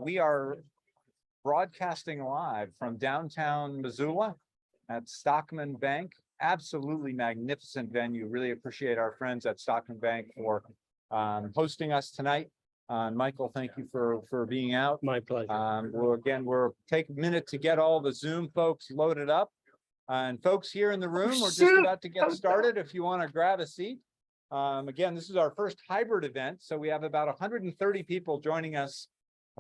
We are broadcasting live from downtown Missoula at Stockman Bank. Absolutely magnificent venue. Really appreciate our friends at Stockman Bank for hosting us tonight. Michael, thank you for being out. My pleasure. We're taking a minute to get all the Zoom folks loaded up. And folks here in the room, we're just about to get started. If you want to grab a seat. Again, this is our first hybrid event, so we have about 130 people joining us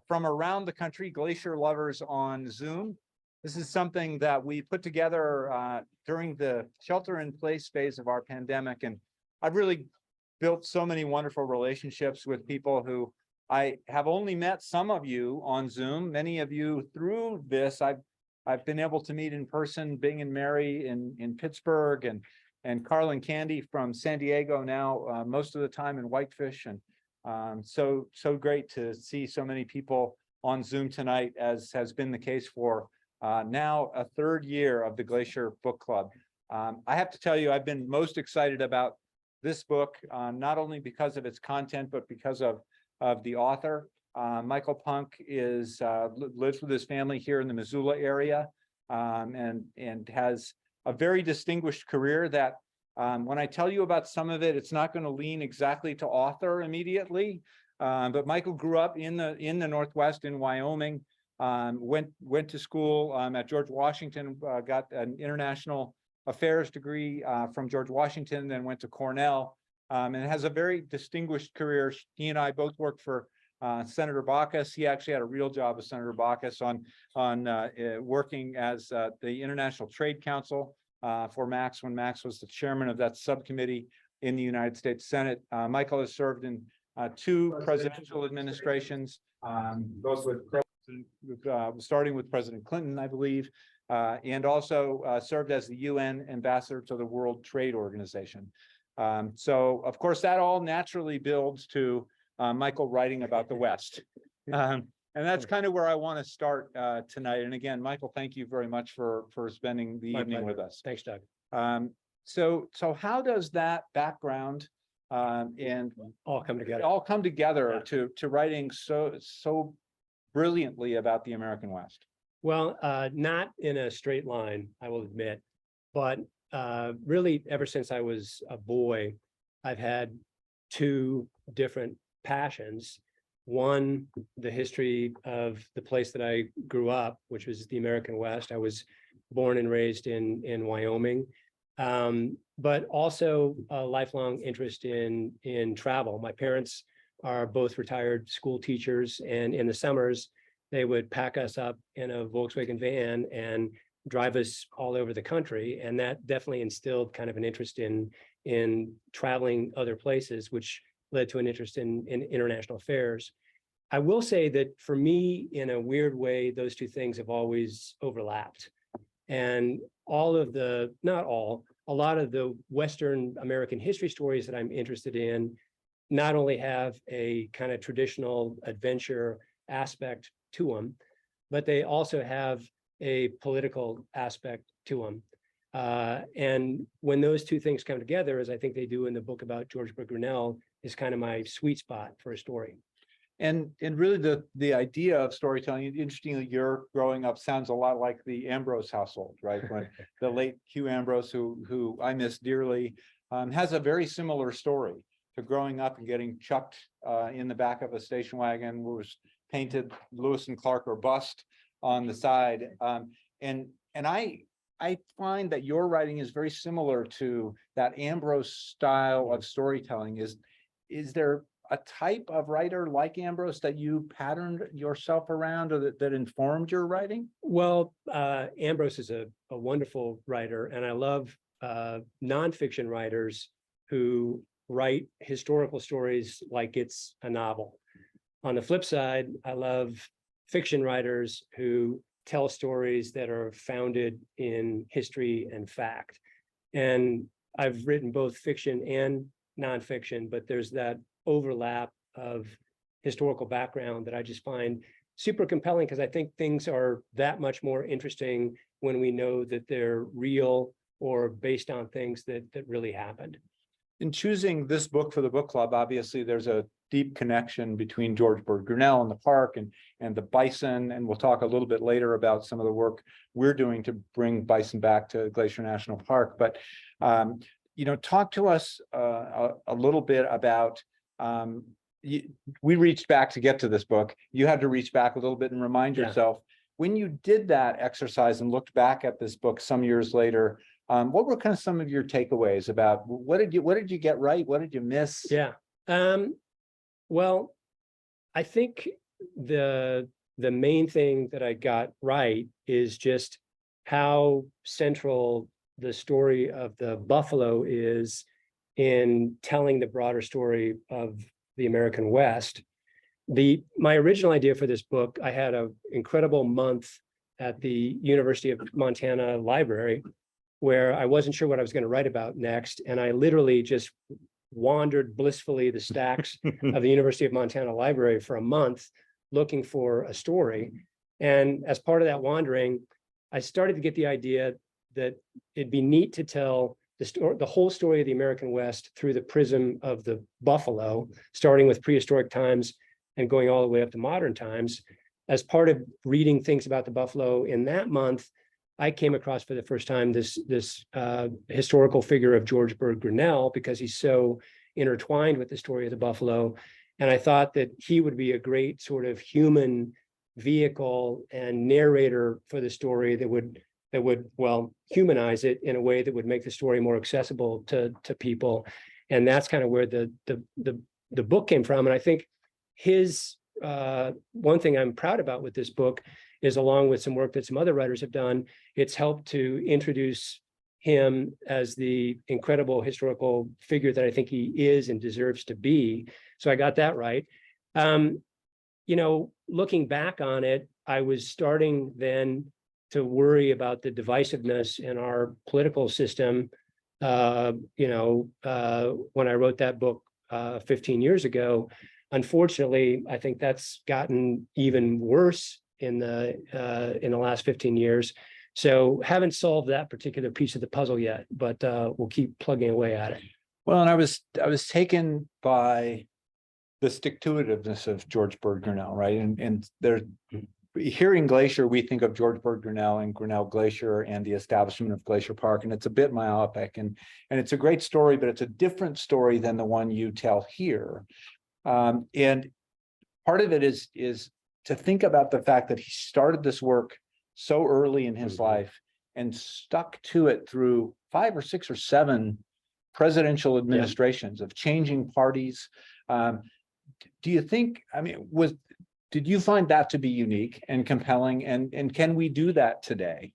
from around the country, Glacier lovers on Zoom. This is something that we put together during the shelter-in-place phase of our pandemic, and I've really built so many wonderful relationships with people who I have only met some of you on Zoom. Many of you through this, I've been able to meet in person, Bing and Mary in Pittsburgh, and Carl and Candy from San Diego now, most of the time in Whitefish. And so great to see so many people on Zoom tonight, as has been the case for now a third year of the Glacier Book Club. I have to tell you, I've been most excited about this book, not only because of its content, but because of the author. Michael Punke lives with his family here in the Missoula area, and has a very distinguished career that when I tell you about some of it, it's not going to lean exactly to author immediately. But Michael grew up in the Northwest in Wyoming, went to school at George Washington, got an international affairs degree from George Washington, then went to Cornell, and has a very distinguished career. He and I both worked for Senator Baucus. He actually had a real job with Senator Baucus on working as the International Trade Council for Max, when Max was the chairman of that subcommittee in the United States Senate. Michael has served in two presidential administrations, both with starting with President Clinton, I believe, and also served as the UN ambassador to the World Trade Organization. So, of course, that all naturally builds to Michael writing about the West. And that's kind of where I want to start tonight. And again, Michael, thank you very much for spending the evening with us. Thanks, Doug. So how does that background and all come together to writing so brilliantly about the American West? Well, not in a straight line, I will admit, but really ever since I was a boy, I've had two different passions. One, the history of the place that I grew up, which was the American West. I was born and raised in Wyoming, but also a lifelong interest in travel. My parents are both retired school teachers, and in the summers, they would pack us up in a Volkswagen van and drive us all over the country. And that definitely instilled kind of an interest in traveling other places, which led to an interest in international affairs. I will say that for me, in a weird way, those two things have always overlapped. And a lot of the Western American history stories that I'm interested in not only have a kind of traditional adventure aspect to them, but they also have a political aspect to them. And when those two things come together, as I think they do in the book about George Grinnell, is kind of my sweet spot for a story. And really the idea of storytelling, interestingly, your growing up sounds a lot like the Ambrose household, right? When the late Hugh Ambrose, who I miss dearly, has a very similar story to growing up and getting chucked in the back of a station wagon, was painted Lewis and Clark or bust on the side. And I find that your writing is very similar to that Ambrose style of storytelling. Is there a type of writer like Ambrose that you patterned yourself around, or that informed your writing? Well, Ambrose is a wonderful writer, and I love nonfiction writers who write historical stories like it's a novel. On the flip side, I love fiction writers who tell stories that are founded in history and fact. And I've written both fiction and nonfiction, but there's that overlap of historical background that I just find super compelling, because I think things are that much more interesting when we know that they're real or based on things that really happened. In choosing this book for the book club, obviously there's a deep connection between George Bird Grinnell and the park and the bison. And we'll talk a little bit later about some of the work we're doing to bring bison back to Glacier National Park. But, talk to us a little bit about, we reached back to get to this book. You had to reach back a little bit and remind yourself, when you did that exercise and looked back at this book some years later, what were kind of some of your takeaways about what did you get right? What did you miss? Yeah. Well, I think the main thing that I got right is just how central the story of the buffalo is in telling the broader story of the American West. My original idea for this book, I had an incredible month at the University of Montana Library where I wasn't sure what I was going to write about next. And I literally just wandered blissfully the stacks of the University of Montana Library for a month looking for a story. And as part of that wandering, I started to get the idea that it'd be neat to tell the whole story of the American West through the prism of the buffalo, starting with prehistoric times and going all the way up to modern times. As part of reading things about the buffalo in that month, I came across for the first time this historical figure of George Bird Grinnell, because he's so intertwined with the story of the buffalo. And I thought that he would be a great sort of human vehicle and narrator for the story that would humanize it in a way that would make the story more accessible to people. And that's kind of where the book came from. And I think his one thing I'm proud about with this book is, along with some work that some other writers have done, it's helped to introduce him as the incredible historical figure that I think he is and deserves to be. So I got that right. Looking back on it, I was starting then to worry about the divisiveness in our political system. When I wrote that book 15 years ago, unfortunately, I think that's gotten even worse in the last 15 years. So haven't solved that particular piece of the puzzle yet, but we'll keep plugging away at it. Well, and I was taken by the stick-to-itiveness of George Bird Grinnell, right? And there's, hearing Glacier, we think of George Bird Grinnell and Grinnell Glacier and the establishment of Glacier Park, and it's a bit myopic, and it's a great story, but it's a different story than the one you tell here. And part of it is to think about the fact that he started this work so early in his life and stuck to it through 5 or 6 or 7 presidential administrations of changing parties. Do you think, did you find that to be unique and compelling, and can we do that today?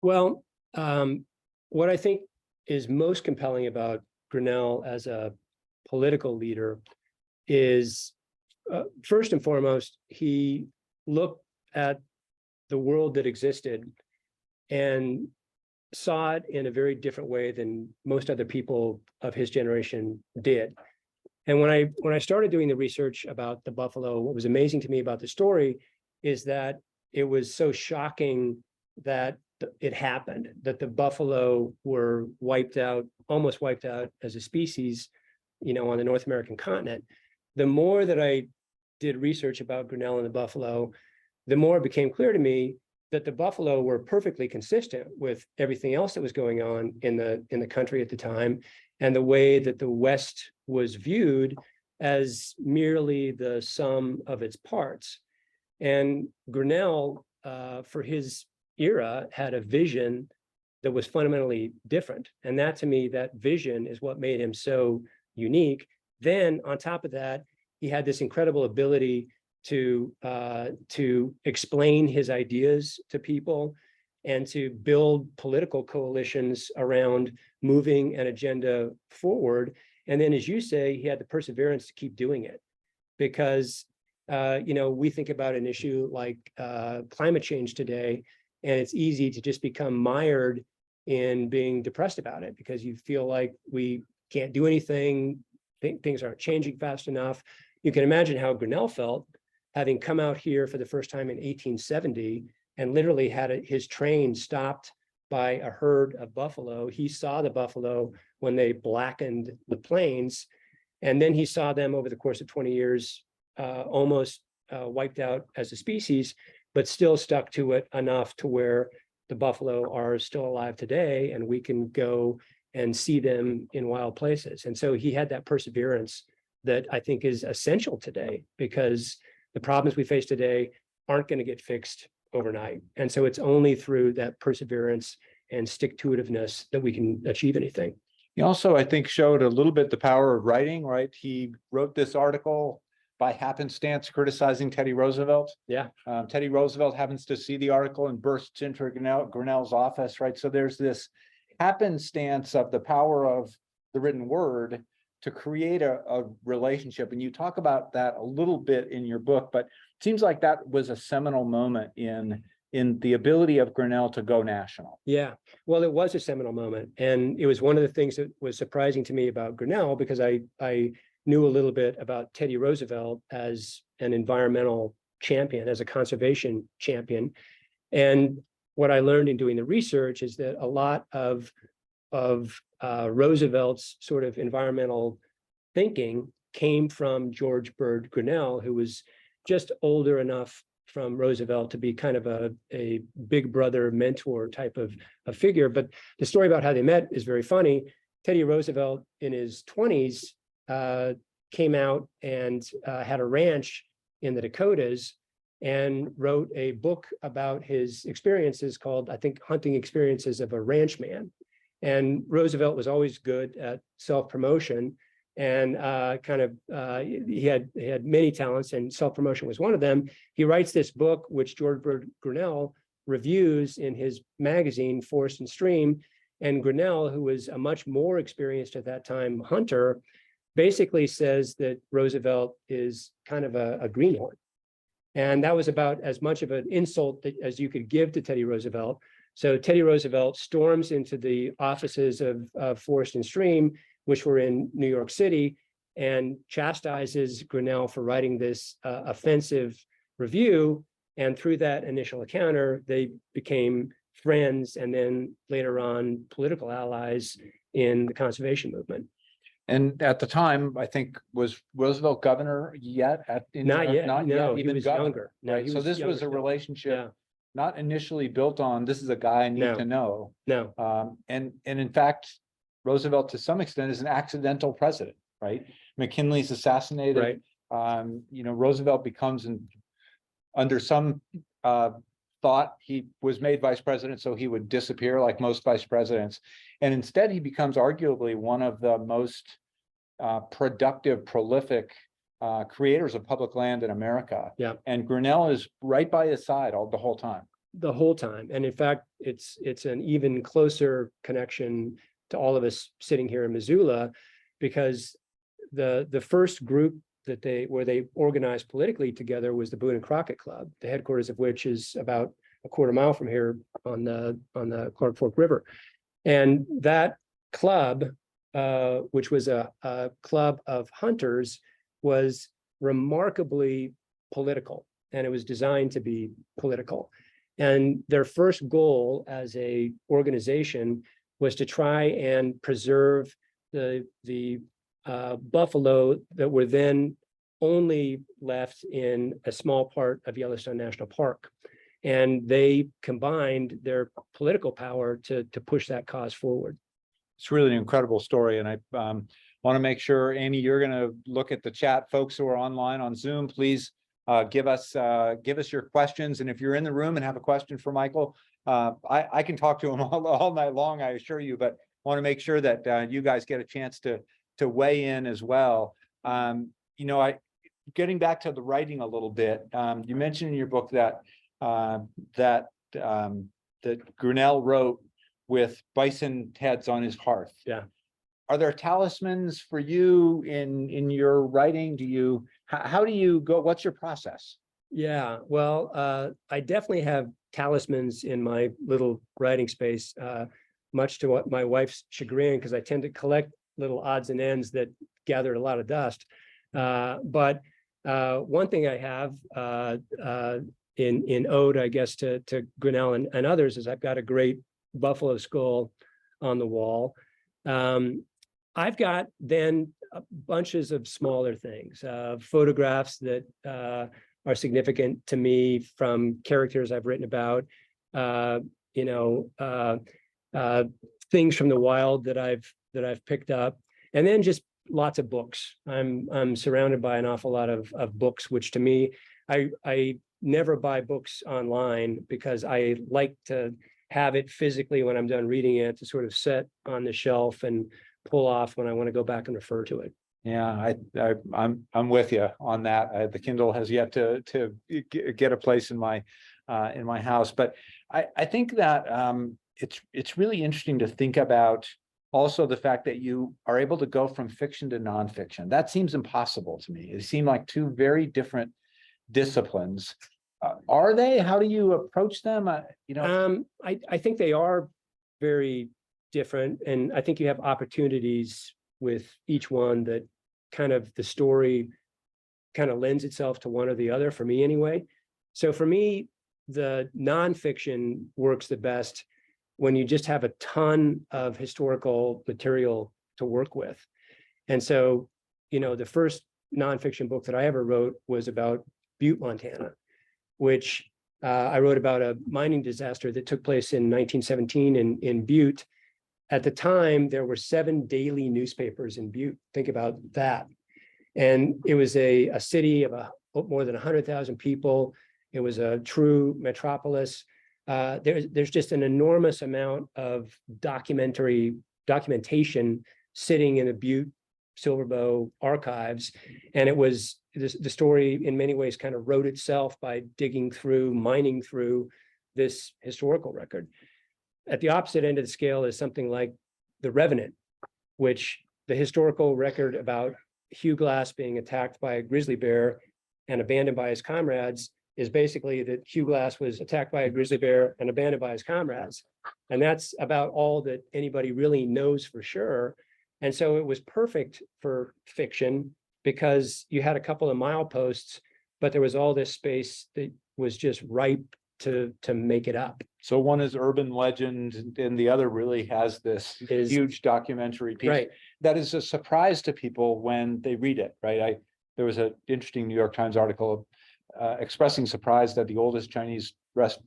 Well, what I think is most compelling about Grinnell as a political leader is, first and foremost, he looked at the world that existed and saw it in a very different way than most other people of his generation did. And when I started doing the research about the buffalo, what was amazing to me about the story is that it was so shocking that it happened, that the buffalo were almost wiped out as a species, on the North American continent. The more that I did research about Grinnell and the buffalo, the more it became clear to me that the buffalo were perfectly consistent with everything else that was going on in the country at the time, and the way that the West was viewed as merely the sum of its parts. And Grinnell, for his era, had a vision that was fundamentally different. And that, to me, that vision is what made him so unique. Then on top of that, he had this incredible ability to explain his ideas to people and to build political coalitions around moving an agenda forward. And then, as you say, he had the perseverance to keep doing it, because we think about an issue like climate change today, and it's easy to just become mired in being depressed about it because you feel like we can't do anything, things aren't changing fast enough. You can imagine how Grinnell felt, having come out here for the first time in 1870 and literally had his train stopped by a herd of buffalo. He saw the buffalo when they blackened the plains, And then he saw them over the course of 20 years, almost wiped out as a species, but still stuck to it enough to where the buffalo are still alive today, and we can go and see them in wild places. And so he had that perseverance that I think is essential today, because the problems we face today aren't going to get fixed overnight. And so it's only through that perseverance and stick-to-itiveness that we can achieve anything. He also, I think, showed a little bit the power of writing, right? He wrote this article by happenstance criticizing Teddy Roosevelt. Yeah. Teddy Roosevelt happens to see the article and bursts into Grinnell's office, right? So there's this happenstance of the power of the written word to create a relationship. And you talk about that a little bit in your book, but it seems like that was a seminal moment in the ability of Grinnell to go national. Yeah, well, it was a seminal moment. And it was one of the things that was surprising to me about Grinnell, because I knew a little bit about Teddy Roosevelt as an environmental champion, as a conservation champion. And what I learned in doing the research is that a lot of Roosevelt's sort of environmental thinking came from George Bird Grinnell, who was just older enough from Roosevelt to be kind of a big brother mentor type of a figure. But the story about how they met is very funny. Teddy Roosevelt in his 20s came out and had a ranch in the Dakotas and wrote a book about his experiences called, I think, Hunting Experiences of a Ranchman. And Roosevelt was always good at self-promotion, and he had many talents, and self-promotion was one of them. He writes this book, which George Bird Grinnell reviews in his magazine, Forest and Stream. And Grinnell, who was a much more experienced at that time hunter, basically says that Roosevelt is kind of a greenhorn. And that was about as much of an insult as you could give to Teddy Roosevelt. So Teddy Roosevelt storms into the offices of Forest and Stream, which were in New York City, and chastises Grinnell for writing this offensive review. And through that initial encounter, they became friends, and then later on political allies in the conservation movement. And at the time, I think, was Roosevelt governor yet? Not yet. Not no, yet, he even was governor, younger. No, right? he So this younger was a still. relationship Yeah. not initially built on, this is a guy I need to know. No. And in fact, Roosevelt, to some extent, is an accidental president, right? McKinley's assassinated. Right. Roosevelt becomes, under some thought, he was made vice president, so he would disappear like most vice presidents. And instead, he becomes arguably one of the most productive, prolific creators of public land in America. Yeah. And Grinnell is right by his side the whole time. The whole time. And in fact, it's an even closer connection to all of us sitting here in Missoula, because the first group where they organized politically together was the Boone and Crockett Club, the headquarters of which is about a quarter mile from here on the Clark Fork River. And that club, which was a club of hunters, was remarkably political, and it was designed to be political. And their first goal as a organization was to try and preserve the buffalo that were then only left in a small part of Yellowstone National Park. And they combined their political power to push that cause forward. It's really an incredible story. And I want to make sure, Annie, you're going to look at the chat. Folks who are online on Zoom, please give us your questions. And if you're in the room and have a question for Michael, I can talk to him all night long, I assure you, but want to make sure that you guys get a chance to weigh in as well. Getting back to the writing a little bit, you mentioned in your book that Grinnell wrote with bison heads on his hearth. Yeah. Are there talismans for you in your writing? How do you go? What's your process? Yeah, well, I definitely have talismans in my little writing space, much to what my wife's chagrin, because I tend to collect little odds and ends that gathered a lot of dust. But one thing I have in ode, I guess, to Grinnell and others, is I've got a great buffalo skull on the wall. I've got then bunches of smaller things, photographs that are significant to me from characters I've written about, you know, things from the wild that I've picked up, and then just lots of books. I'm surrounded by an awful lot of books, which to me, I never buy books online because I like to have it physically when I'm done reading it to sort of set on the shelf and pull off when I want to go back and refer to it. Yeah, I'm with you on that. The Kindle has yet to get a place in my house, but I think that it's really interesting to think about also the fact that you are able to go from fiction to nonfiction. That seems impossible to me. It seemed like two very different disciplines. Are they? How do you approach them? You know, I think they are very different, and I think you have opportunities with each one that kind of the story kind of lends itself to one or the other, for me anyway. So for me, the nonfiction works the best when you just have a ton of historical material to work with. And so, you know, the first nonfiction book that I ever wrote was about Butte, Montana, which I wrote about a mining disaster that took place in 1917 in Butte. At the time, there were 7 daily newspapers in Butte. Think about that. And it was a city of more than 100,000 people. It was a true metropolis. There's just an enormous amount of documentation sitting in the Butte Silverbow archives. And it was the story in many ways kind of wrote itself by mining through this historical record. At the opposite end of the scale is something like The Revenant, which the historical record about Hugh Glass being attacked by a grizzly bear and abandoned by his comrades is basically that Hugh Glass was attacked by a grizzly bear and abandoned by his comrades. And that's about all that anybody really knows for sure. And so it was perfect for fiction because you had a couple of mileposts, but there was all this space that was just ripe to make it up. so one is urban legend and the other really has this huge documentary piece. Right. That is a surprise to people when they read it, right? There was an interesting New York Times article expressing surprise that the oldest Chinese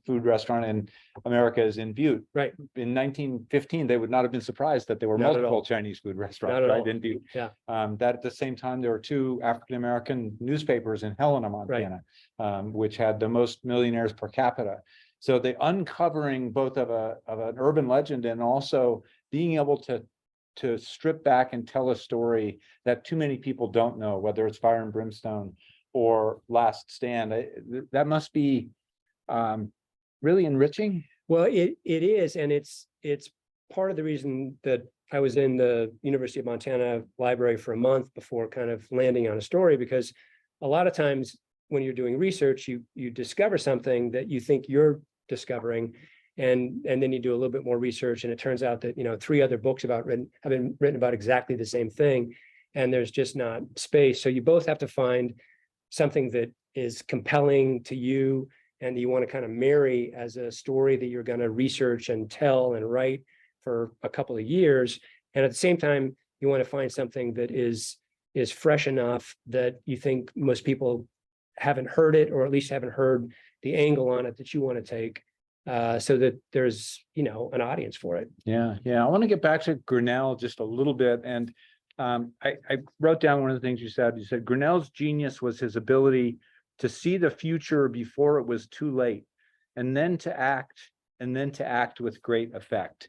food restaurant in America is in Butte. Right. In 1915, they would not have been surprised that there were Not at multiple all. Chinese food Not restaurants, at right, all. in Butte. Yeah. That at the same time, there were 2 African-American newspapers in Helena, Montana, which had the most millionaires per capita. So the uncovering both of an urban legend and also being able to strip back and tell a story that too many people don't know, whether it's Fire and Brimstone or Last Stand, that must be really enriching. Well, it is, and it's part of the reason that I was in the University of Montana library for a month before kind of landing on a story, because a lot of times when you're doing research, you discover something that you think you're discovering, and then you do a little bit more research, and it turns out that 3 other books have been written about exactly the same thing, and there's just not space. So you both have to find something that is compelling to you and you want to kind of marry as a story that you're going to research and tell and write for a couple of years. And at the same time, you want to find something that is fresh enough that you think most people haven't heard it, or at least haven't heard the angle on it that you want to take, so that there's, an audience for it. Yeah. I want to get back to Grinnell just a little bit. And I wrote down one of the things you said. You said Grinnell's genius was his ability to see the future before it was too late, and then to act with great effect.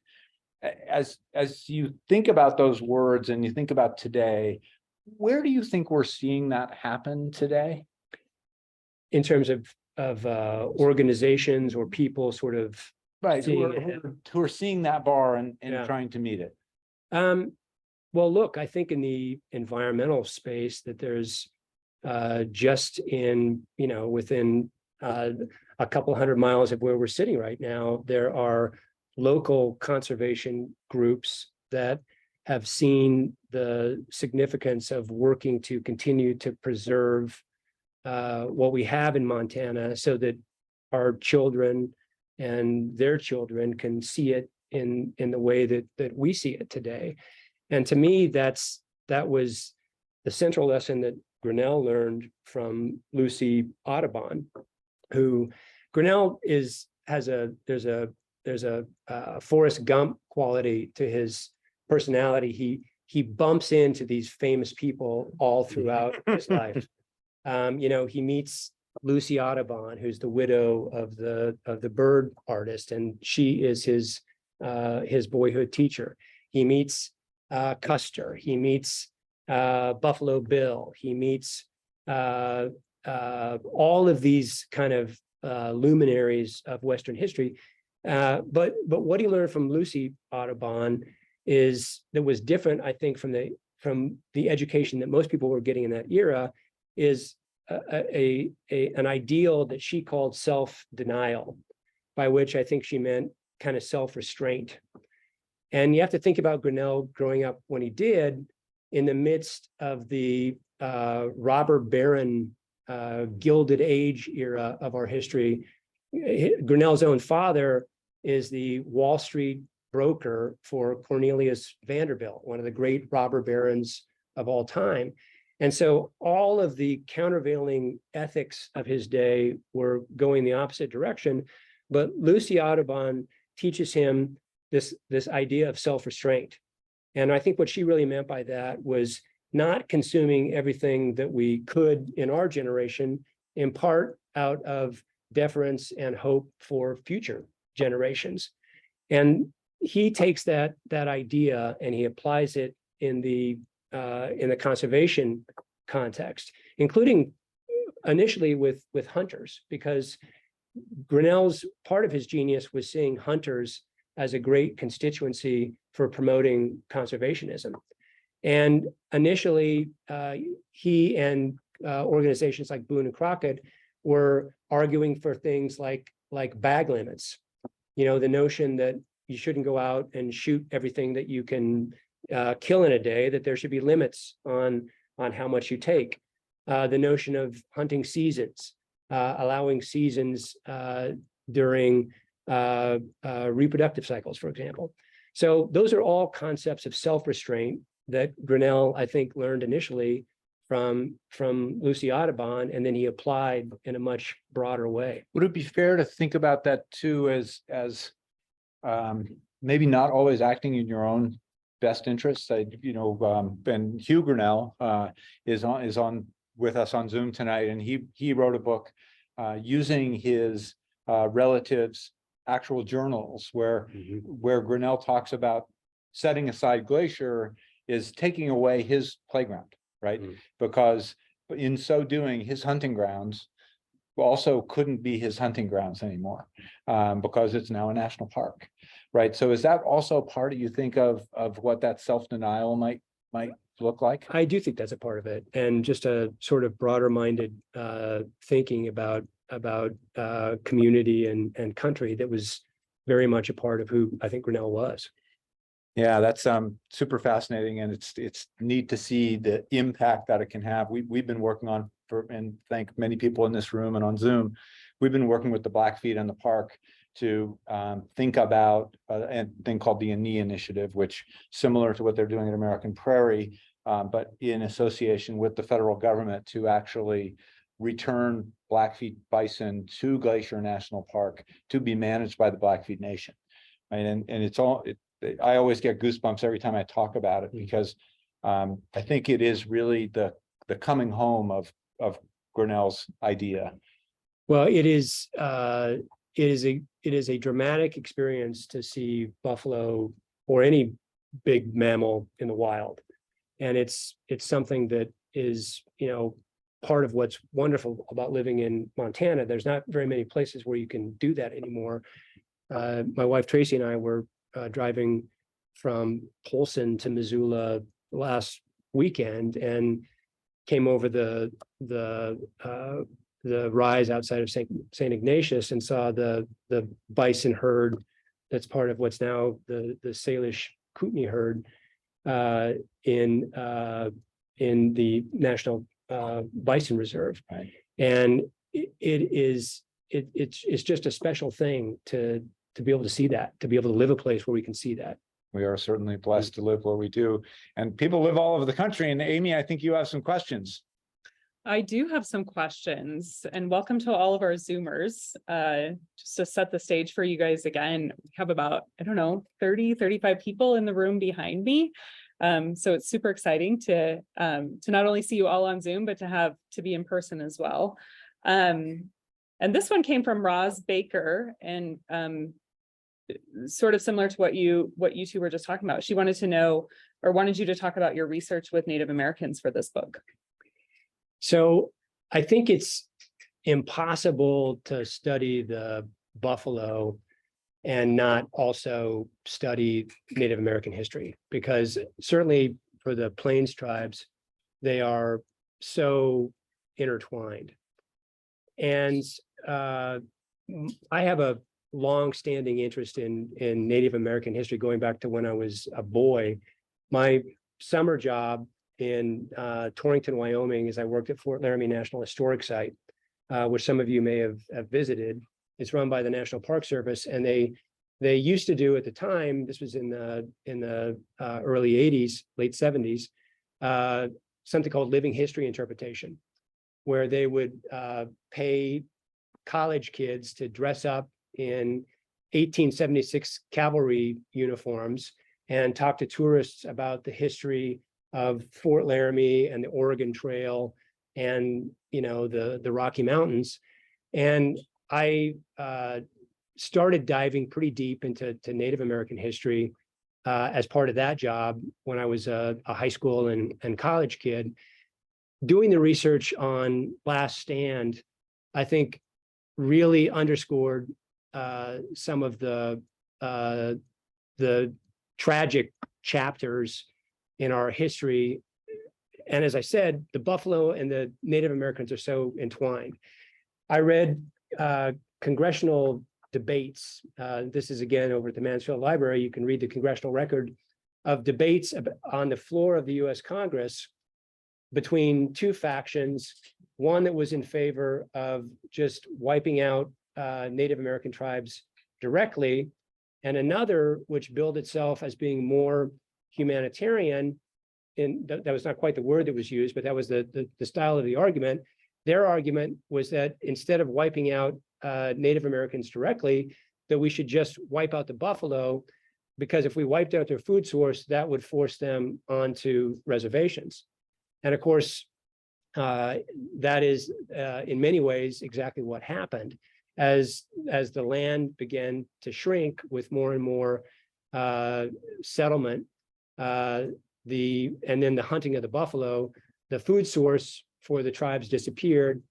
As you think about those words and you think about today, where do you think we're seeing that happen today? In terms of organizations or people sort of Right, seeing who are seeing that bar and Yeah. trying to meet it. Well, look, I think in the environmental space that there's just within a couple hundred miles of where we're sitting right now, there are local conservation groups that have seen the significance of working to continue to preserve what we have in Montana, so that our children and their children can see it in the way that we see it today. And to me, that was the central lesson that Grinnell learned from Lucy Audubon, who Grinnell there's a Forrest Gump quality to his personality. He bumps into these famous people all throughout his life. He meets Lucy Audubon, who's the widow of the bird artist, and she is his boyhood teacher. He meets Custer. He meets Buffalo Bill. He meets all of these kind of luminaries of Western history. But what he learned from Lucy Audubon that was different, I think, from the education that most people were getting in that era, is an ideal that she called self-denial, by which I think she meant kind of self-restraint. And you have to think about Grinnell growing up when he did, in the midst of the robber baron Gilded Age era of our history. Grinnell's own father is the Wall Street broker for Cornelius Vanderbilt, one of the great robber barons of all time. And so all of the countervailing ethics of his day were going the opposite direction. But Lucy Audubon teaches him this idea of self-restraint. And I think what she really meant by that was not consuming everything that we could in our generation, in part out of deference and hope for future generations. And he takes that idea and he applies it in the conservation context, including initially with hunters, because Grinnell's part of his genius was seeing hunters as a great constituency for promoting conservationism. And initially, he and organizations like Boone and Crockett were arguing for things like bag limits. The notion that you shouldn't go out and shoot everything that you can kill in a day, that there should be limits on how much you take. The notion of hunting seasons, allowing seasons during reproductive cycles, for example. So those are all concepts of self-restraint that Grinnell, I think, learned initially from Lucy Audubon, and then he applied in a much broader way. Would it be fair to think about that too as maybe not always acting in your own best interests? And Hugh Grinnell is on with us on Zoom tonight, and he wrote a book using his relatives' actual journals, where Grinnell talks about setting aside Glacier is taking away his playground, right? Because in so doing, his hunting grounds also couldn't be his hunting grounds anymore, because it's now a national park, right? So is that also part of, you think, of what that self-denial might look like? I do think that's a part of it, and just a sort of broader minded thinking about community and country that was very much a part of who I think Grinnell was. Yeah, that's super fascinating, and it's neat to see the impact that it can have. We've been working on, and thank many people in this room and on Zoom, we've been working with the Blackfeet and the park to think about a thing called the ANI initiative, which similar to what they're doing at American Prairie, but in association with the federal government, to actually return Blackfeet bison to Glacier National Park to be managed by the Blackfeet Nation. Right? And it's all, I always get goosebumps every time I talk about it, because I think it is really the coming home of Grinnell's idea. Well, it is a dramatic experience to see buffalo or any big mammal in the wild. And it's something that is, part of what's wonderful about living in Montana. There's not very many places where you can do that anymore. My wife Tracy and I were driving from Polson to Missoula last weekend and came over the rise outside of St. Ignatius and saw the bison herd that's part of what's now the Salish Kootenai herd in the National Bison Reserve. Right. And it's just a special thing to be able to see that, to be able to live a place where we can see that. We are certainly blessed to live where we do. And people live all over the country. And Amy, I think you have some questions. I do have some questions, and welcome to all of our Zoomers. Just to set the stage for you guys again, we have about, I don't know, 30, 35 people in the room behind me. So it's super exciting to not only see you all on Zoom, but to be in person as well. And this one came from Roz Baker, and sort of similar to what you two were just talking about. She wanted to know, or wanted you to talk about your research with Native Americans for this book. So I think it's impossible to study the buffalo and not also study Native American history, because certainly for the Plains tribes, they are so intertwined. And I have a long-standing interest in Native American history going back to when I was a boy. My summer job in Torrington, Wyoming, as I worked at Fort Laramie National Historic Site, which some of you may have visited. It's run by the National Park Service, and they used to do at the time, this was in the early 80s, late 70s, something called living history interpretation, where they would pay college kids to dress up in 1876 cavalry uniforms and talk to tourists about the history of Fort Laramie and the Oregon Trail and, you know, the Rocky Mountains. And I started diving pretty deep into Native American history as part of that job when I was a high school and college kid. Doing the research on Last Stand, I think really underscored some of the tragic chapters in our history. And as I said, the buffalo and the Native Americans are so entwined. I read congressional debates. This is again over at the Mansfield Library. You can read the congressional record of debates on the floor of the US Congress between two factions, one that was in favor of just wiping out Native American tribes directly, and another which billed itself as being more humanitarian. And that was not quite the word that was used, but that was the style of the argument. Their argument was that instead of wiping out Native Americans directly, that we should just wipe out the buffalo, because if we wiped out their food source, that would force them onto reservations. And of course, that is in many ways exactly what happened. As the land began to shrink with more and more settlement, and then the hunting of the buffalo, the food source for the tribes disappeared.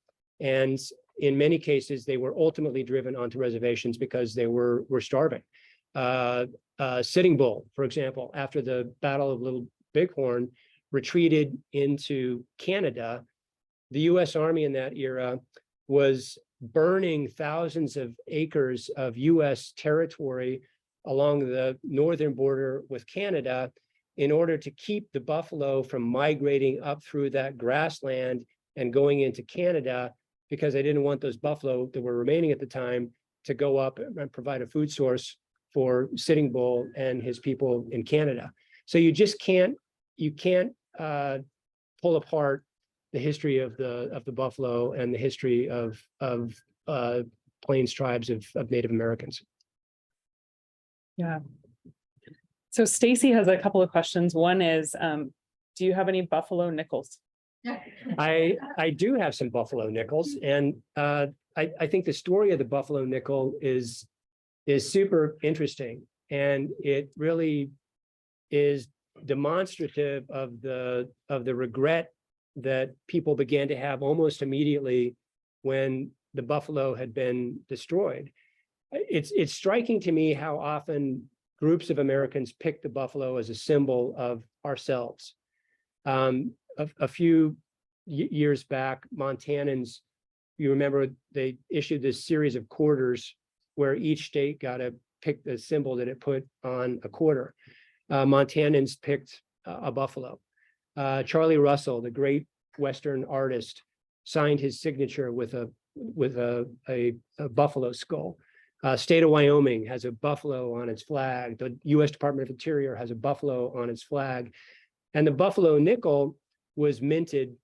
And in many cases, they were ultimately driven onto reservations because they were starving. Sitting Bull, for example, after the Battle of Little Bighorn, retreated into Canada. The US Army in that era was burning thousands of acres of US territory along the northern border with Canada in order to keep the buffalo from migrating up through that grassland and going into Canada, because they didn't want those buffalo that were remaining at the time to go up and provide a food source for Sitting Bull and his people in Canada. So you just can't pull apart the history of the buffalo and the history of Plains tribes of Native Americans. Yeah. So Stacy has a couple of questions. One is, do you have any buffalo nickels? I do have some buffalo nickels, and I think the story of the buffalo nickel is super interesting, and it really is demonstrative of the regret that people began to have almost immediately when the buffalo had been destroyed. It's striking to me how often groups of Americans pick the buffalo as a symbol of ourselves. A few years back, Montanans, you remember, they issued this series of quarters where each state got to pick the symbol that it put on a quarter. Montanans picked a buffalo. Charlie Russell, the great Western artist, signed his signature with a buffalo skull. State of Wyoming has a buffalo on its flag. The U.S. Department of Interior has a buffalo on its flag. And the buffalo nickel was minted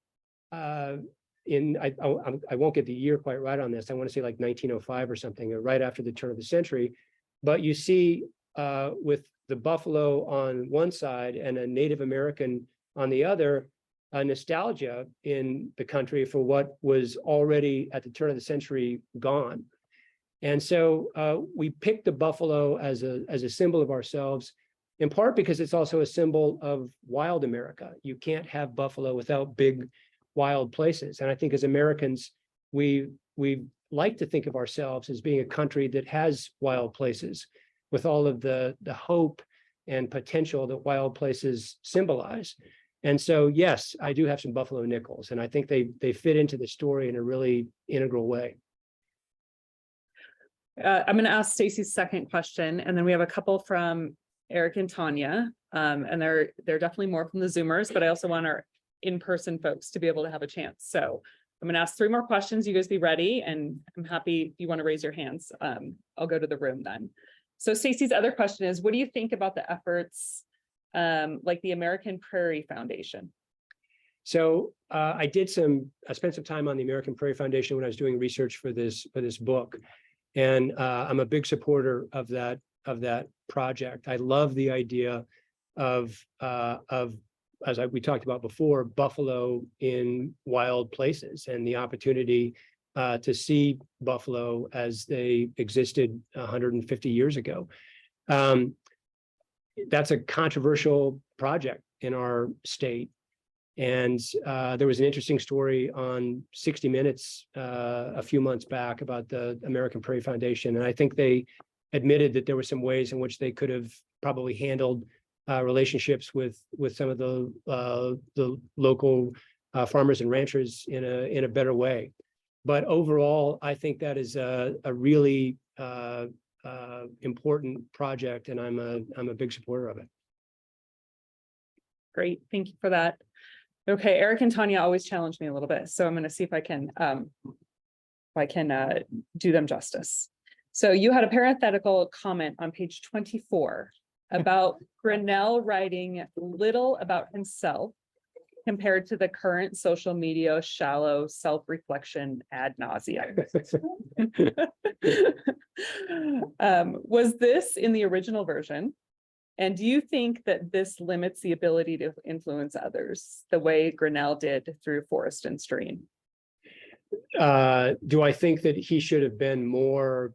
in, I won't get the year quite right on this. I want to say like 1905 or something, or right after the turn of the century. But you see with the buffalo on one side and a Native American on the other, a nostalgia in the country for what was already at the turn of the century gone. And so we picked the buffalo as a symbol of ourselves, in part because it's also a symbol of wild America. You can't have buffalo without big wild places. And I think as Americans, we like to think of ourselves as being a country that has wild places with all of the hope and potential that wild places symbolize. And so, yes, I do have some buffalo nickels, and I think they fit into the story in a really integral way. I'm going to ask Stacy's second question, and then we have a couple from Eric and Tanya, and they're definitely more from the Zoomers, but I also want our in-person folks to be able to have a chance. So I'm going to ask 3 more questions. You guys be ready, and I'm happy if you want to raise your hands. I'll go to the room then. So Stacy's other question is, what do you think about the efforts like the American Prairie Foundation? So I spent some time on the American Prairie Foundation when I was doing research for this book. And I'm a big supporter of that project. I love the idea of as we talked about before, buffalo in wild places and the opportunity to see buffalo as they existed 150 years ago. That's a controversial project in our state. And there was an interesting story on 60 Minutes a few months back about the American Prairie Foundation. And I think they admitted that there were some ways in which they could have probably handled relationships with some of the local farmers and ranchers in a better way. But overall, I think that is a really important project, and I'm a big supporter of it. Great, thank you for that. Okay, Eric and Tanya always challenge me a little bit, so I'm going to see if I can do them justice. So you had a parenthetical comment on page 24 about Grinnell writing little about himself compared to the current social media shallow self-reflection ad nauseum. Was this in the original version? And do you think that this limits the ability to influence others the way Grinnell did through Forest and Stream? Do I think that he should have been more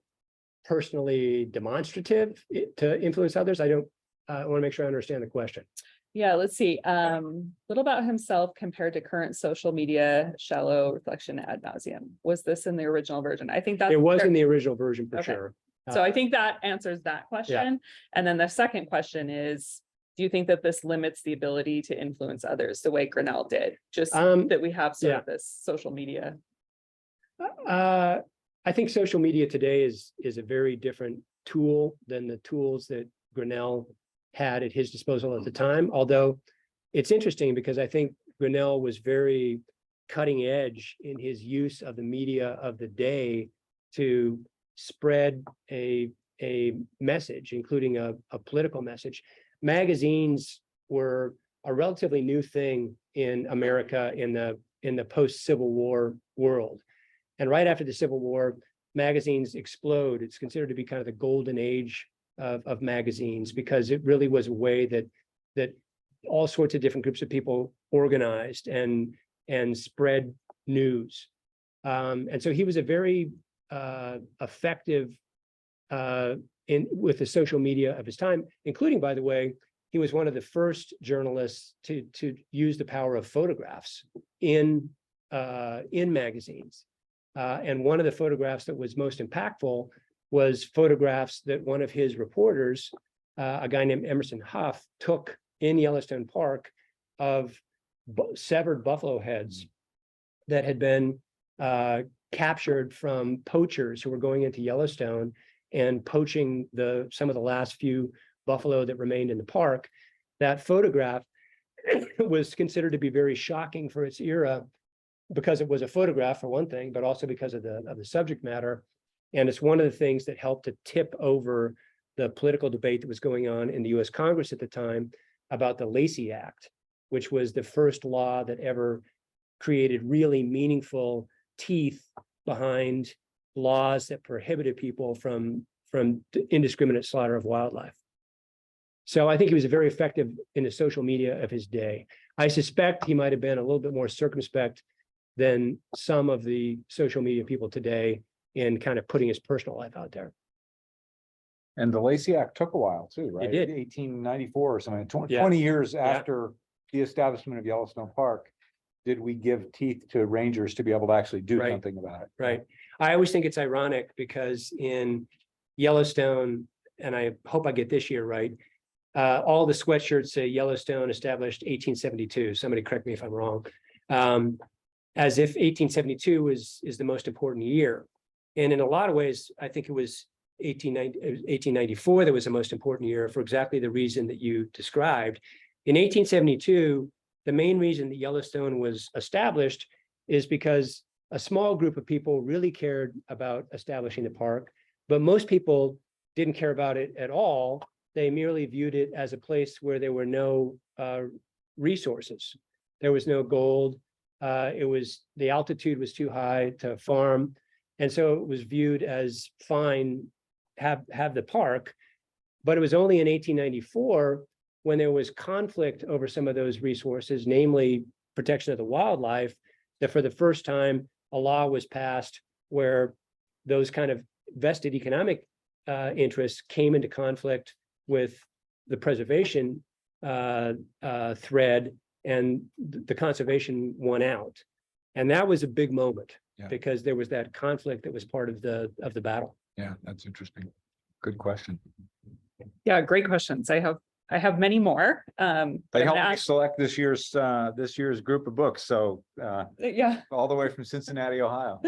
personally demonstrative to influence others? I want to make sure I understand the question. Yeah, let's see. Little about himself compared to current social media shallow reflection ad nauseum. Was this in the original version? I think that it was in the original version for sure. So I think that answers that question. Yeah. And then the second question is, do you think that this limits the ability to influence others the way Grinnell did? Just that we have sort of this social media. I think social media today is a very different tool than the tools that Grinnell had at his disposal at the time. Although it's interesting because I think Grinnell was very cutting edge in his use of the media of the day to spread a message, including a political message. Magazines were a relatively new thing in America in the post-Civil War world. And right after the Civil War, magazines explode. It's considered to be kind of the golden age of magazines, because it really was a way that all sorts of different groups of people organized and spread news. And so he was a very effective with the social media of his time, including, by the way, he was one of the first journalists to use the power of photographs in magazines. And one of the photographs that was most impactful was photographs that one of his reporters, a guy named Emerson Huff, took in Yellowstone Park of severed buffalo heads that had been captured from poachers who were going into Yellowstone and poaching some of the last few buffalo that remained in the park. That photograph was considered to be very shocking for its era, because it was a photograph for one thing, but also because of the subject matter. And it's one of the things that helped to tip over the political debate that was going on in the US Congress at the time about the Lacey Act, which was the first law that ever created really meaningful teeth behind laws that prohibited people from indiscriminate slaughter of wildlife. So I think he was very effective in the social media of his day. I suspect he might have been a little bit more circumspect than some of the social media people today in kind of putting his personal life out there. And the Lacey Act took a while too, right? did. 1894 or something, 20, Yeah. 20 years after the establishment of Yellowstone Park, did we give teeth to rangers to be able to actually do Right. something about it? Right. I always think it's ironic because in Yellowstone, and I hope I get this year right, all the sweatshirts say Yellowstone established 1872. Somebody correct me if I'm wrong. As if 1872 is the most important year. And in a lot of ways, I think it was 1894 that was the most important year for exactly the reason that you described. In 1872, the main reason that Yellowstone was established is because a small group of people really cared about establishing the park, but most people didn't care about it at all. They merely viewed it as a place where there were no resources. There was no gold. The altitude was too high to farm. And so it was viewed as fine, have the park. But it was only in 1894 when there was conflict over some of those resources, namely protection of the wildlife, that for the first time, a law was passed where those kind of vested economic interests came into conflict with the preservation thread, and the conservation won out. And that was a big moment because there was that conflict that was part of the battle. Yeah, that's interesting. Good question. Yeah, great questions. I have many more. They I'm helped gonna me ask- select this year's group of books. So Yeah. all the way from Cincinnati, Ohio.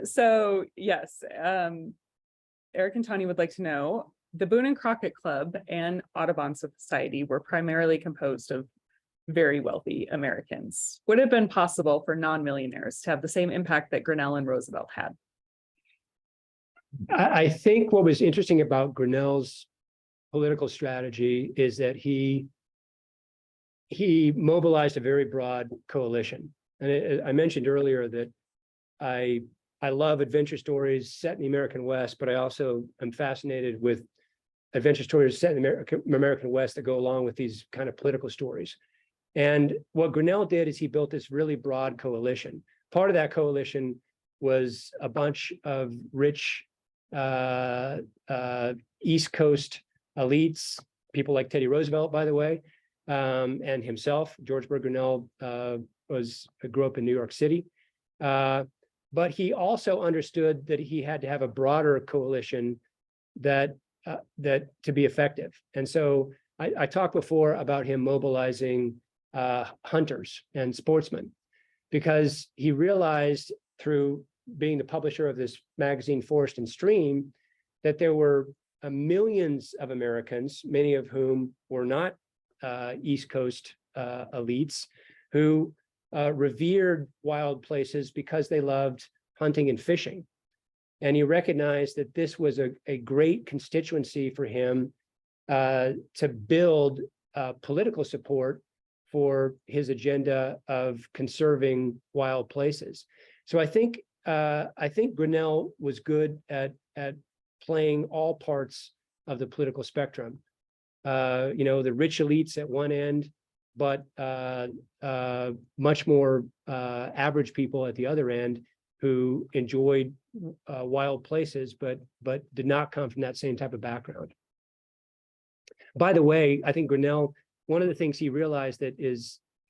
So yes, Eric and Tanya would like to know, the Boone and Crockett Club and Audubon Society were primarily composed of very wealthy Americans. Would it have been possible for non-millionaires to have the same impact that Grinnell and Roosevelt had? I think what was interesting about Grinnell's political strategy is that he mobilized a very broad coalition. And I mentioned earlier that I love adventure stories set in the American West, but I also am fascinated with adventure stories set in the American West that go along with these kind of political stories. And what Grinnell did is he built this really broad coalition. Part of that coalition was a bunch of rich East Coast elites, people like Teddy Roosevelt, by the way, and himself. George Bird Grinnell grew up in New York City. But he also understood that he had to have a broader coalition that to be effective. And so I talked before about him mobilizing hunters and sportsmen, because he realized through being the publisher of this magazine, Forest and Stream, that there were millions of Americans, many of whom were not East Coast elites, who revered wild places because they loved hunting and fishing. And he recognized that this was a great constituency for him to build political support for his agenda of conserving wild places. So I think Grinnell was good at playing all parts of the political spectrum. The rich elites at one end, but much more average people at the other end who enjoyed wild places, but did not come from that same type of background. By the way, I think Grinnell, one of the things he realized that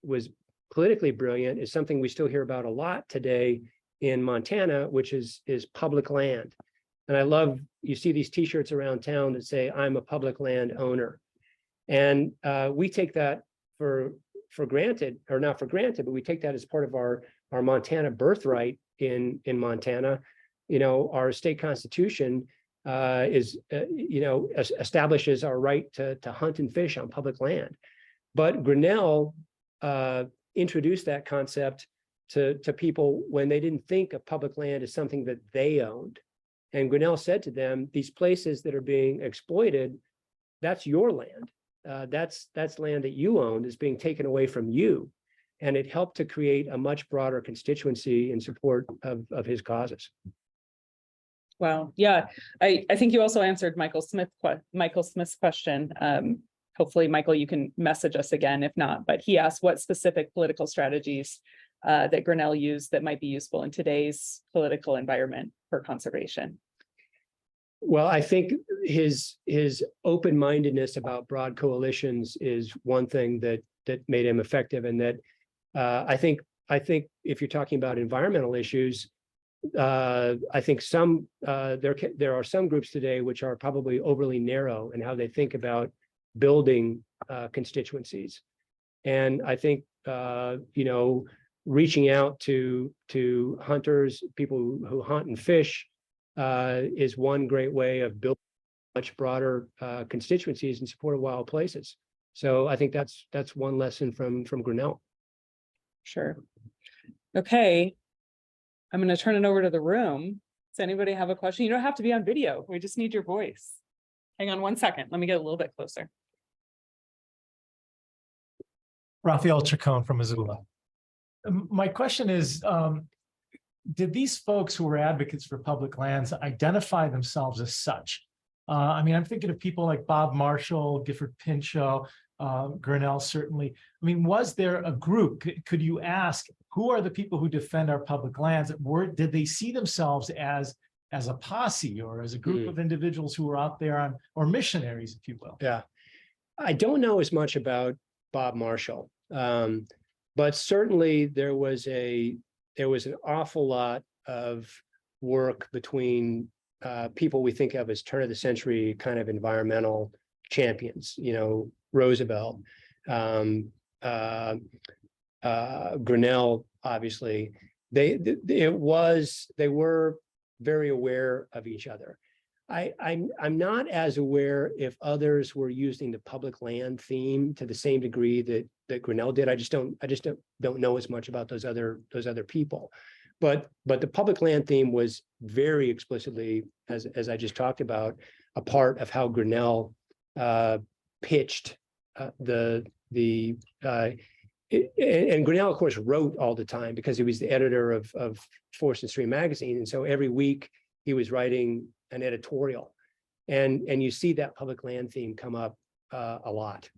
was politically brilliant is something we still hear about a lot today in Montana, which is public land. And I love, you see these t-shirts around town that say, I'm a public land owner. And we take that for granted, or not for granted, but we take that as part of our Montana birthright in Montana. Our state constitution establishes our right to hunt and fish on public land. But Grinnell introduced that concept to people when they didn't think of public land as something that they owned. And Grinnell said to them, these places that are being exploited, that's your land. That's land that you own is being taken away from you. And it helped to create a much broader constituency in support of his causes. Wow. Yeah. I think you also answered Michael Smith's question. Hopefully, Michael, you can message us again if not, but he asked what specific political strategies that Grinnell used that might be useful in today's political environment for conservation. Well, I think his open-mindedness about broad coalitions is one thing that made him effective, and that I think if you're talking about environmental issues, I think there are some groups today which are probably overly narrow in how they think about building constituencies, and I think reaching out to hunters, people who hunt and fish, is one great way of building much broader constituencies in support of wild places. So I think that's one lesson from Grinnell. Sure. Okay. I'm going to turn it over to the room. Does anybody have a question? You don't have to be on video. We just need your voice. Hang on 1 second. Let me get a little bit closer. Raphael Chacon from Missoula. My question is, did these folks who were advocates for public lands identify themselves as such? I mean, I'm thinking of people like Bob Marshall, Gifford Pinchot, Grinnell, certainly. I mean, was there a group? Could you ask, who are the people who defend our public lands? Did they see themselves as a posse or as a group of individuals who were out there or missionaries, if you will? Yeah, I don't know as much about Bob Marshall, but certainly there was an awful lot of work between people we think of as turn of the century kind of environmental champions, Roosevelt, Grinnell, obviously. They were very aware of each other. I'm not as aware if others were using the public land theme to the same degree that Grinnell did. I just don't know as much about those other people. But the public land theme was very explicitly, as I just talked about, a part of how Grinnell pitched and Grinnell, of course, wrote all the time because he was the editor of Forest and Stream magazine, and so every week he was writing an editorial, and you see that public land theme come up a lot.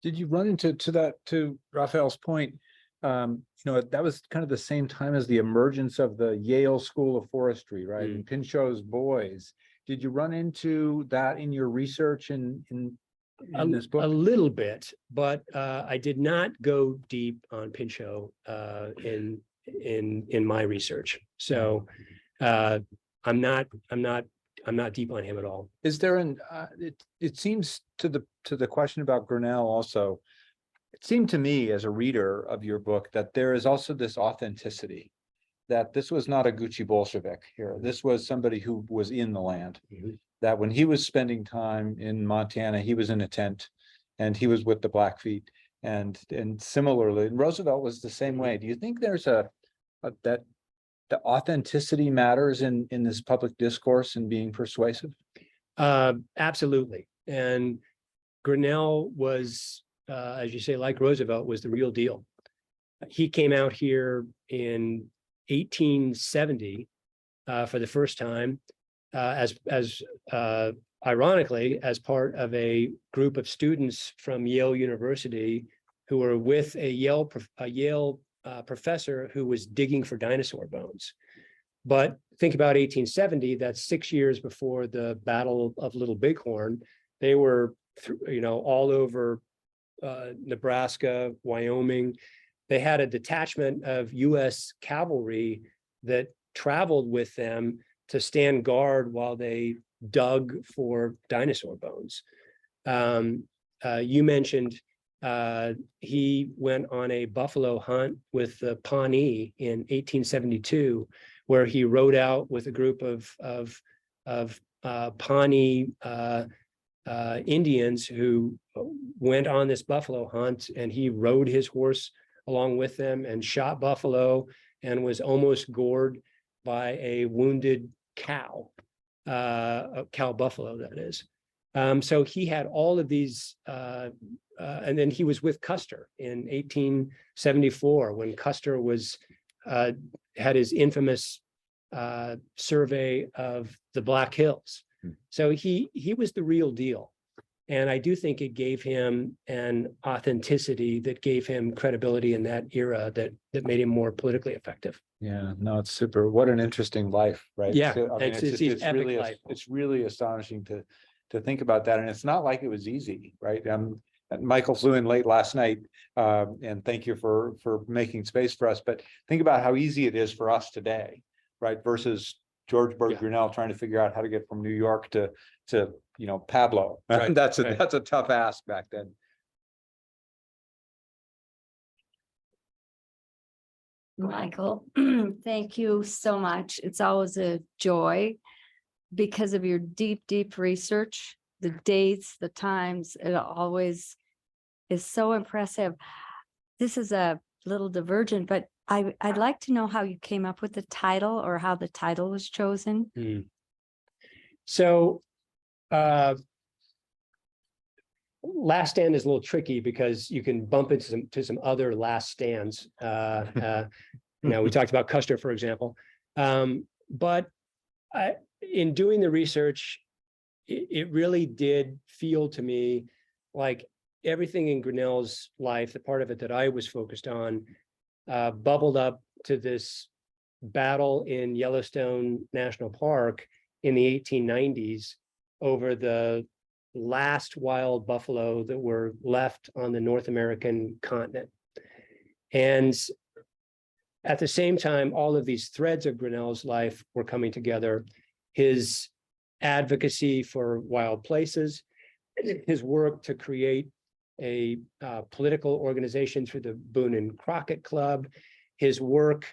Did you run to Raphael's point? That was kind of the same time as the emergence of the Yale School of Forestry, right? And Pinchot's boys. Did you run into that in your research in this book? A little bit, but I did not go deep on Pinchot in my research. So I'm not deep on him at all. Is there it seems to the question about Grinnell also, it seemed to me as a reader of your book that there is also this authenticity, that this was not a Gucci Bolshevik here. This was somebody who was in the land, that when he was spending time in Montana, he was in a tent and he was with the Blackfeet, and similarly, Roosevelt was the same way. Do you think there's that the authenticity matters in this public discourse and being persuasive? Absolutely. And Grinnell was, as you say, like Roosevelt, was the real deal. He came out here in 1870 for the first time, as ironically, as part of a group of students from Yale University who were with a Yale professor who was digging for dinosaur bones. But think about 1870, that's 6 years before the Battle of Little Bighorn. They were, all over Nebraska, Wyoming. They had a detachment of U.S. cavalry that traveled with them to stand guard while they dug for dinosaur bones. You mentioned he went on a buffalo hunt with the Pawnee in 1872, where he rode out with a group of Pawnee Indians who went on this buffalo hunt, and he rode his horse along with them and shot buffalo and was almost gored by a wounded cow, a cow buffalo, that is. So he had all of these, and then he was with Custer in 1874 when Custer was had his infamous survey of the Black Hills. So he was the real deal. And I do think it gave him an authenticity that gave him credibility in that era that made him more politically effective. Yeah, no, it's super. What an interesting life, right? Yeah, So, I mean, it's his epic really, life. it's really astonishing to think about that. And it's not like it was easy, right? Michael flew in late last night, and thank you for making space for us. But think about how easy it is for us today, right? Versus George Bird Grinnell trying to figure out how to get from New York to Pablo. Right, That's right. a tough ask back then. Michael, thank you so much. It's always a joy because of your deep, deep research, the dates, the times, it always is so impressive. This is a little divergent, but I'd like to know how you came up with the title or how the title was chosen. So last stand is a little tricky because you can bump into some other last stands. We talked about Custer, for example. But in doing the research, it really did feel to me like everything in Grinnell's life, the part of it that I was focused on, bubbled up to this battle in Yellowstone National Park in the 1890s over the last wild buffalo that were left on the North American continent. And at the same time, all of these threads of Grinnell's life were coming together. His advocacy for wild places, his work to create a political organization through the Boone and Crockett Club, his work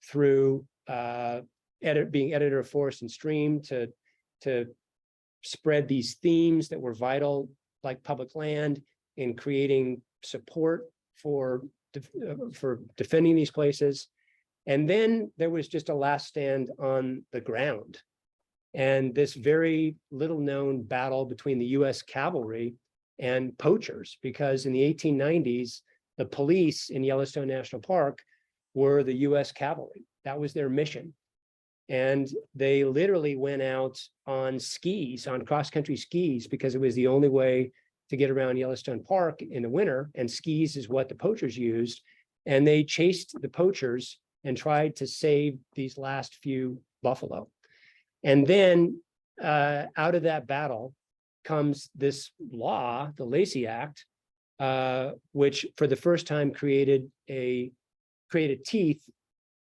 through being editor of Forest and Stream to spread these themes that were vital, like public land, in creating support for defending these places. And then there was just a last stand on the ground. And this very little known battle between the US cavalry and poachers, because in the 1890s, the police in Yellowstone National Park were the US cavalry. That was their mission. And they literally went out on skis, on cross-country skis, because it was the only way to get around Yellowstone Park in the winter. And skis is what the poachers used. And they chased the poachers and tried to save these last few buffalo. And then out of that battle comes this law, the Lacey Act, which for the first time created teeth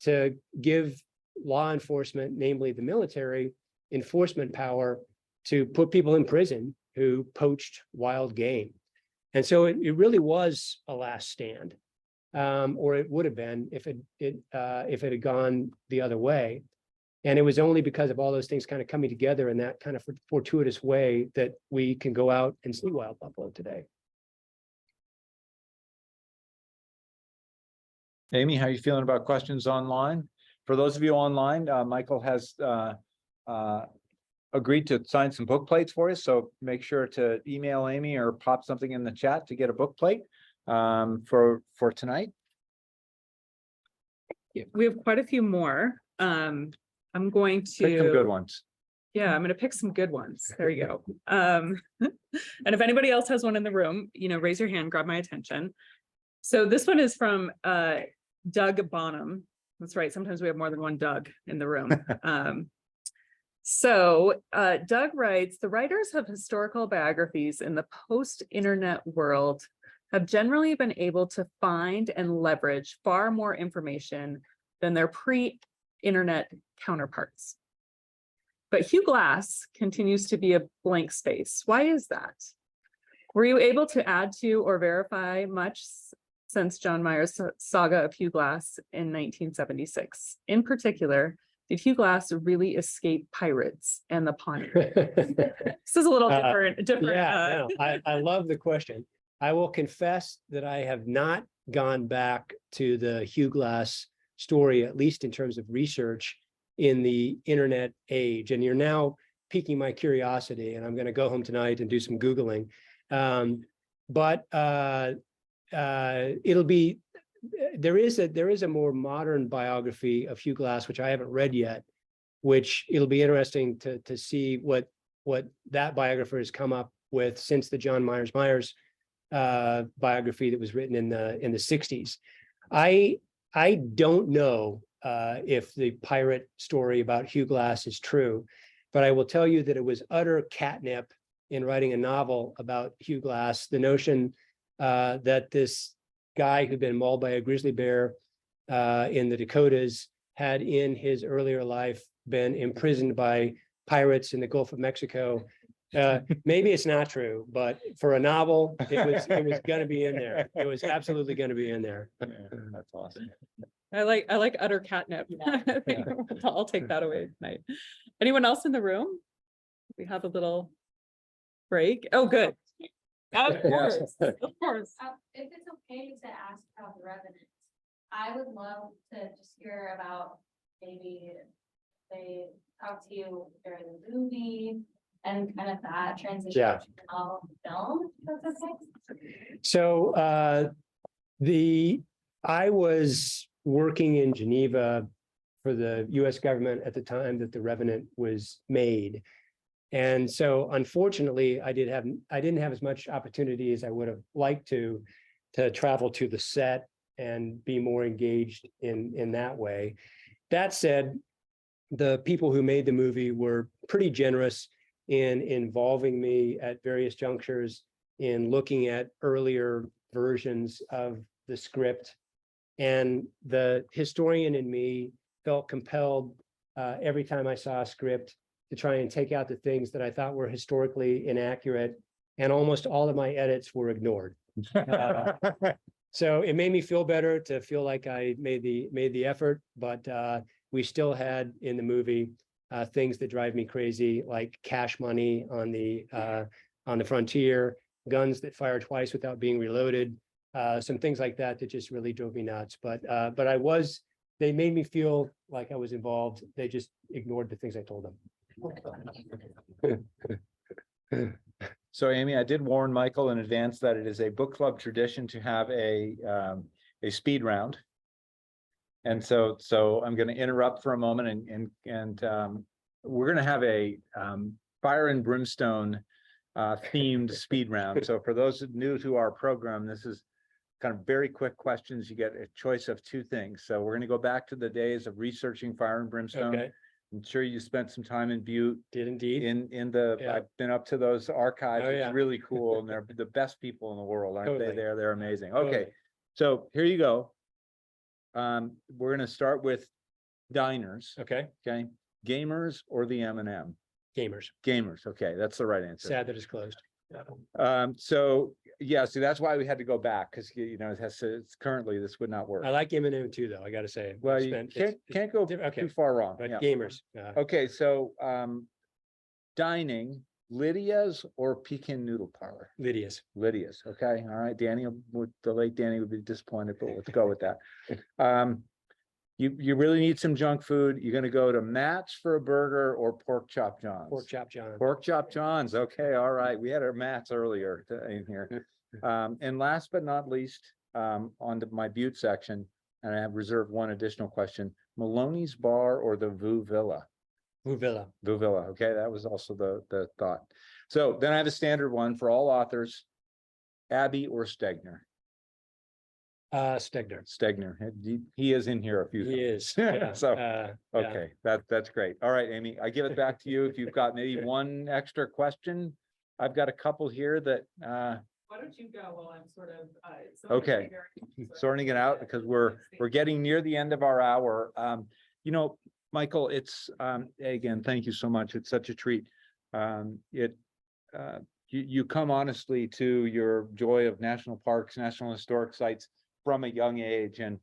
to give law enforcement, namely the military, enforcement power to put people in prison who poached wild game. And so it really was a last stand, or it would have been if it had gone the other way. And it was only because of all those things kind of coming together in that kind of fortuitous way that we can go out and see wild buffalo today. Amy, how are you feeling about questions online? For those of you online, Michael has agreed to sign some book plates for us. So make sure to email Amy or pop something in the chat to get a book plate for tonight. We have quite a few more. I'm going to Pick some good ones. Yeah, I'm going to pick some good ones. There you go. And if anybody else has one in the room, raise your hand, grab my attention. So this one is from Doug Bonham. That's right. Sometimes we have more than one Doug in the room. Doug writes, the writers of historical biographies in the post-internet world have generally been able to find and leverage far more information than their pre-internet counterparts. But Hugh Glass continues to be a blank space. Why is that? Were you able to add to or verify much since John Mayer's saga of Hugh Glass in 1976? In particular, did Hugh Glass really escape pirates and the Pawnee? This is a little different. Yeah, no, I love the question. I will confess that I have not gone back to the Hugh Glass story, at least in terms of research, in the internet age. And you're now piquing my curiosity, and I'm going to go home tonight and do some Googling. But it'll be, there is a more modern biography of Hugh Glass, which I haven't read yet, which it'll be interesting to see what that biographer has come up with since the John Myers biography that was written in the 60s. I don't know if the pirate story about Hugh Glass is true, but I will tell you that it was utter catnip in writing a novel about Hugh Glass. The notion that this guy who'd been mauled by a grizzly bear in the Dakotas had in his earlier life been imprisoned by pirates in the Gulf of Mexico. Maybe it's not true, but for a novel, it was going to be in there. It was absolutely going to be in there. That's awesome. I like utter catnip. I'll take that away tonight. Anyone else in the room? We have a little break. Oh, good. Of course, of course. If it's okay to ask about the revenants, I would love to just hear about maybe they talk to you during the movie and kind of that transition Yeah. to the novel and film. That's okay. So I was working in Geneva for the US government at the time that The Revenant was made. And so unfortunately, I didn't have as much opportunity as I would have liked to travel to the set and be more engaged in that way. That said, the people who made the movie were pretty generous in involving me at various junctures in looking at earlier versions of the script. And the historian in me felt compelled every time I saw a script to try and take out the things that I thought were historically inaccurate. And almost all of my edits were ignored. So it made me feel better to feel like I made the effort, but we still had in the movie things that drive me crazy, like cash money on the frontier, guns that fire twice without being reloaded, some things like that that just really drove me nuts. But they made me feel like I was involved. They just ignored the things I told them. So Amy, I did warn Michael in advance that it is a book club tradition to have a speed round. And so I'm going to interrupt for a moment and we're going to have a fire and brimstone themed speed round. So for those new to our program, this is kind of very quick questions. You get a choice of two things. So we're going to go back to the days of researching fire and brimstone. Okay. I'm sure you spent some time in Butte. Did indeed. I've been up to those archives. Oh, It's yeah. really cool. And they're the best people in the world, aren't Totally. they? They're amazing. Totally. Okay. So here you go. We're going to start with diners. Okay. Okay. Gamers or the M&M? Gamers. Gamers. Okay. That's the right answer. Sad that it's closed. So yeah, see, that's why we had to go back because, you know, it's currently this would not work. I like M&M too, though. I got to say. Well, It's you been- can't go okay. too far wrong. But Yeah. gamers. Okay. So, dining, Lydia's or Pekin Noodle Parlor? Lydia's. Lydia's. Okay. All right. The late Danny would be disappointed, but let's go with that. You really need some junk food. You're going to go to Matt's for a burger or Pork Chop John's? Pork Chop John. Pork Chop John's. Okay. All right. We had our Matt's earlier in here. And last but not least, on my Butte section, and I have reserved one additional question, Maloney's Bar or the Vue Villa? Villa. Vue Villa. Okay. That was also the thought. So then I have a standard one for all authors, Abbey or Stegner? Stegner. Stegner. He is in here a few He times. is. Yeah. So, Yeah. okay, that's great. All right, Amy, I give it back to you. If you've got maybe one extra question, I've got a couple here that, Why don't you go while I'm sort of. Okay. sorting it out because we're getting near the end of our hour. You know, Michael, it's, again, thank you so much. It's such a treat. You come honestly to your joy of national parks, national historic sites from a young age. And,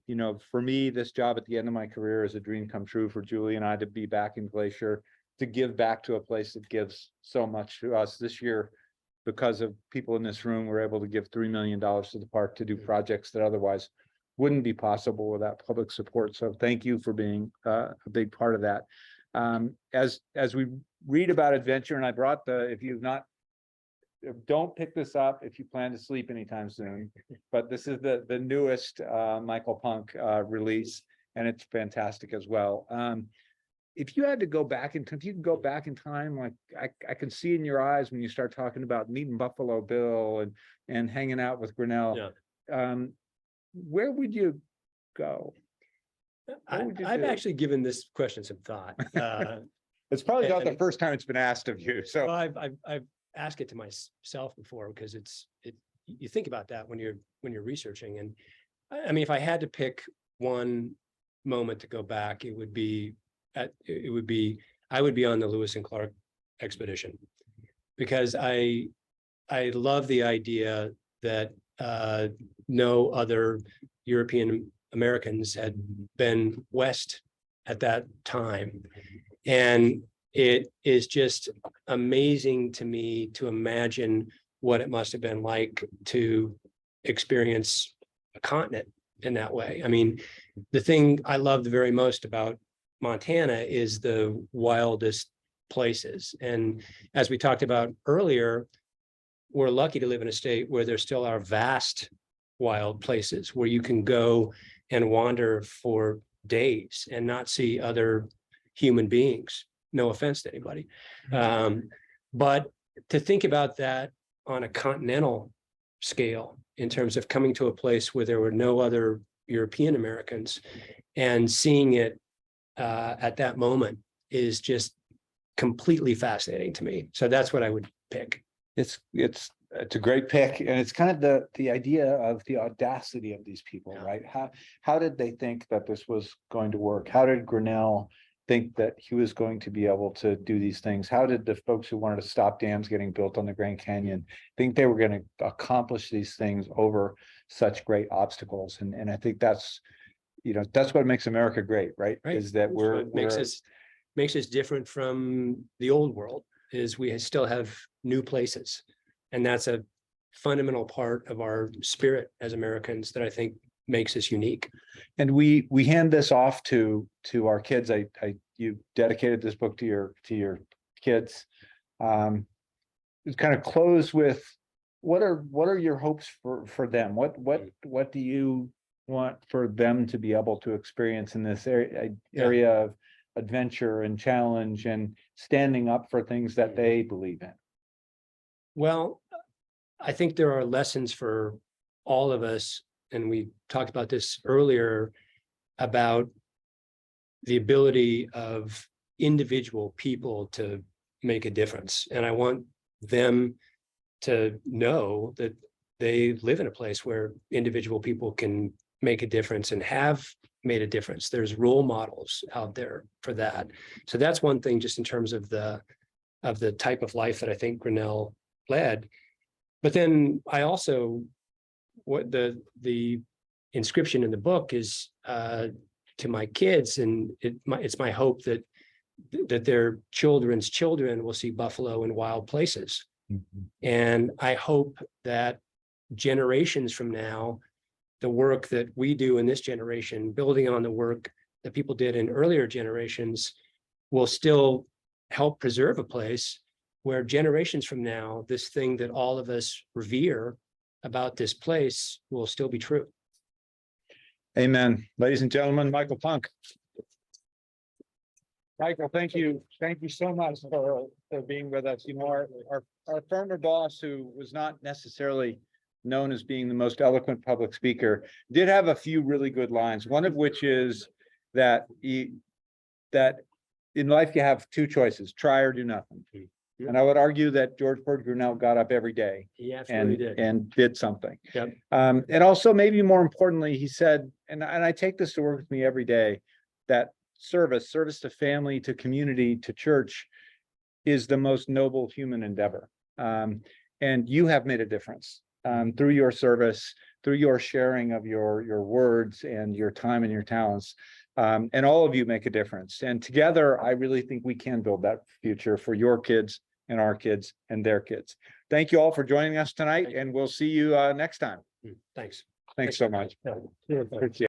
you know, for me, this job at the end of my career is a dream come true for Julie and I to be back in Glacier, to give back to a place that gives so much to us this year. Because of people in this room, we're able to give $3 million to the park to do projects that otherwise wouldn't be possible without public support. So thank you for being a big part of that. As we read about adventure, and I brought if you've not, don't pick this up if you plan to sleep anytime soon, but this is the newest Michael Punke release, and it's fantastic as well. If you had to go back if you can go back in time, like I can see in your eyes when you start talking about meeting Buffalo Bill and hanging out with Grinnell, where would you go? I've actually given this question some thought. It's probably not the and- first time it's been asked of you, so. Well, I've asked it to myself before, because you think about that when you're researching. And I mean, if I had to pick one moment to go back, I would be on the Lewis and Clark expedition, because I love the idea that no other European Americans had been west at that time. And it is just amazing to me to imagine what it must have been like to experience a continent in that way. I mean, the thing I love the very most about Montana is the wildest places. And as we talked about earlier, we're lucky to live in a state where there still are vast wild places where you can go and wander for days and not see other human beings. No offense to anybody. But to think about that on a continental scale, in terms of coming to a place where there were no other European Americans and seeing it at that moment, is just completely fascinating to me. So that's what I would pick. It's a great pick, and it's kind of the idea of the audacity of these people, right? How did they think that this was going to work? How did Grinnell think that he was going to be able to do these things? How did the folks who wanted to stop dams getting built on the Grand Canyon think they were going to accomplish these things over such great obstacles? And I think that's what makes America great, right? Is that What makes us different from the old world, is we still have new places. And that's a fundamental part of our spirit as Americans that I think makes us unique. And we hand this off to our kids. You dedicated this book to your kids. It's kind of close with what are your hopes for them? What do you want for them to be able to experience in this area of adventure and challenge and standing up for things that they believe in? Well, I think there are lessons for all of us, and we talked about this earlier, about the ability of individual people to make a difference. And I want them to know that they live in a place where individual people can make a difference and have made a difference. There's role models out there for that. So that's one thing, just in terms of the type of life that I think Grinnell led. But then I also, what the inscription in the book is to my kids, and it's my hope that their children's children will see buffalo in wild places. Mm-hmm. And I hope that generations from now, the work that we do in this generation, building on the work that people did in earlier generations, will still help preserve a place where generations from now, this thing that all of us revere about this place will still be true. Amen. Ladies and gentlemen, Michael Punke. Michael, thank you. Thank you so much for being with us. Our former boss, who was not necessarily known as being the most eloquent public speaker, did have a few really good lines. One of which is that that in life you have two choices: try or do nothing. Mm-hmm. And I would argue that George Bird Grinnell got up every day and did something. Yep. And also, maybe more importantly, he said, and I take this to work with me every day, that service to family, to community, to church is the most noble human endeavor. And you have made a difference through your service, through your sharing of your words and your time and your talents. And all of you make a difference. And together, I really think we can build that future for your kids and our kids and their kids. Thank you all for joining us tonight, and we'll see you next time. Thanks. Thanks so much. Yeah, yeah, Appreciate